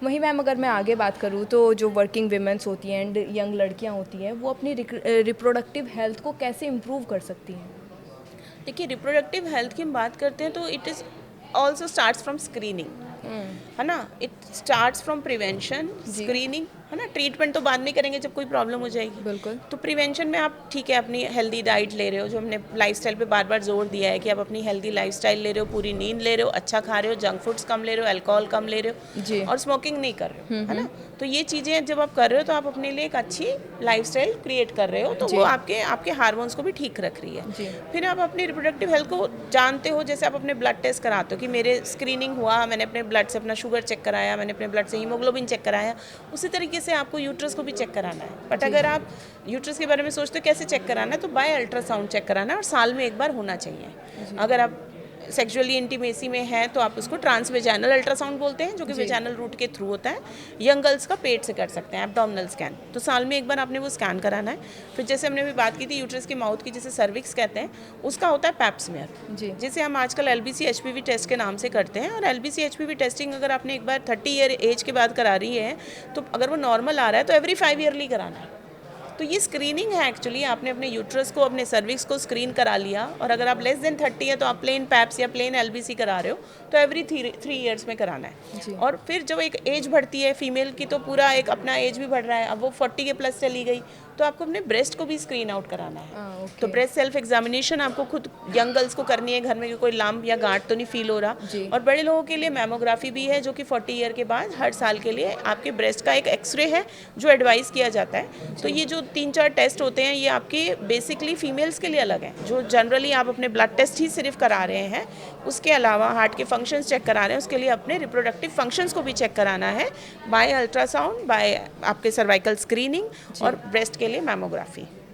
वहीं मैम अगर मैं आगे बात करूँ तो जो वर्किंग वीमेंस होती हैं एंड यंग लड़कियाँ होती हैं वो अपनी रिप्रोडक्टिव हेल्थ को कैसे इम्प्रूव कर सकती हैं? देखिए, रिप्रोडक्टिव हेल्थ की हम बात करते हैं तो it is also starts from screening, है ना। इट स्टार्ट्स फ्रॉम प्रिवेंशन, जी स्क्रीनिंग, है ना। ट्रीटमेंट तो बाद में करेंगे जब कोई प्रॉब्लम हो जाएगी। बिल्कुल। तो प्रिवेंशन में आप ठीक है अपनी हेल्दी डाइट ले रहे हो, जो हमने लाइफस्टाइल पे बार बार जोर दिया है कि आप अपनी हेल्दी लाइफस्टाइल ले रहे हो, पूरी नींद ले रहे हो, अच्छा खा रहे हो, जंक फूड्स कम ले रहे हो, अल्कोहल कम ले रहे जी। हो और स्मोकिंग नहीं कर रहे हो, है ना। तो ये चीज़ें जब आप कर रहे हो तो आप अपने लिए एक अच्छी लाइफस्टाइल क्रिएट कर रहे हो, तो जी वो आपके आपके हार्मोन्स को भी ठीक रख रही है। जी फिर आप अपनी रिप्रोडक्टिव हेल्थ को जानते हो, जैसे आप अपने ब्लड टेस्ट कराते हो कि मेरे स्क्रीनिंग हुआ, मैंने अपने ब्लड से अपना शुगर चेक कराया, मैंने अपने ब्लड से हीमोग्लोबिन चेक कराया, उसी तरीके से आपको यूट्रस को भी चेक कराना है। बट जी अगर आप यूट्रस के बारे में सोचते हो कैसे चेक कराना है, तो बाय अल्ट्रासाउंड चेक कराना है और साल में एक बार होना चाहिए। अगर आप सेक्सुअली इंटीमेसी में है तो आप उसको ट्रांसवेजाइनल अल्ट्रासाउंड बोलते हैं, जो कि जी वेजाइनल रूट के थ्रू होता है। यंग गर्ल्स का पेट से कर सकते हैं, एब्डोमिनल स्कैन, तो साल में एक बार आपने वो स्कैन कराना है। फिर जैसे हमने अभी बात की थी यूट्रस की माउथ की, जिसे सर्विक्स कहते हैं, उसका होता है पैप्समेयर, जी जिसे हम आजकल LBC HPV टेस्ट के नाम से करते हैं। और LBC HPV टेस्टिंग अगर आपने एक बार 30 ईयर एज के बाद करा रही है, तो अगर वो नॉर्मल आ रहा है तो एवरी 5 ईयरली कराना है। तो ये स्क्रीनिंग है एक्चुअली, आपने अपने यूट्रस को, अपने सर्विक्स को स्क्रीन करा लिया। और अगर आप लेस देन 30 है तो आप प्लेन पैप्स या प्लेन LBC करा रहे हो, तो एवरी 3 ईयर्स में कराना है। जी और फिर जब एक एज बढ़ती है फीमेल की, तो पूरा एक अपना एज भी बढ़ रहा है, अब वो 40 के प्लस चली गई, तो आपको अपने ब्रेस्ट को भी स्क्रीन आउट कराना है। तो ओके ब्रेस्ट सेल्फ एग्जामिनेशन आपको खुद यंग गर्ल्स को करनी है घर में, कि कोई लंप या गांठ तो नहीं फील हो रहा। जी और बड़े लोगों के लिए मैमोग्राफी भी है, जो कि 40 ईयर के बाद हर साल के लिए आपके ब्रेस्ट का एक एक्सरे है जो एडवाइस किया जाता है। तो ये जो 3-4 टेस्ट होते हैं, ये आपके बेसिकली फीमेल्स के लिए अलग हैं। जो जनरली आप अपने ब्लड टेस्ट ही सिर्फ करा रहे हैं, उसके अलावा हार्ट के फंक्शंस चेक करा रहे हैं, उसके लिए अपने रिप्रोडक्टिव फंक्शंस को भी चेक कराना है बाय अल्ट्रासाउंड, बाय आपके सर्वाइकल स्क्रीनिंग और ब्रेस्ट के लिए मैमोग्राफी।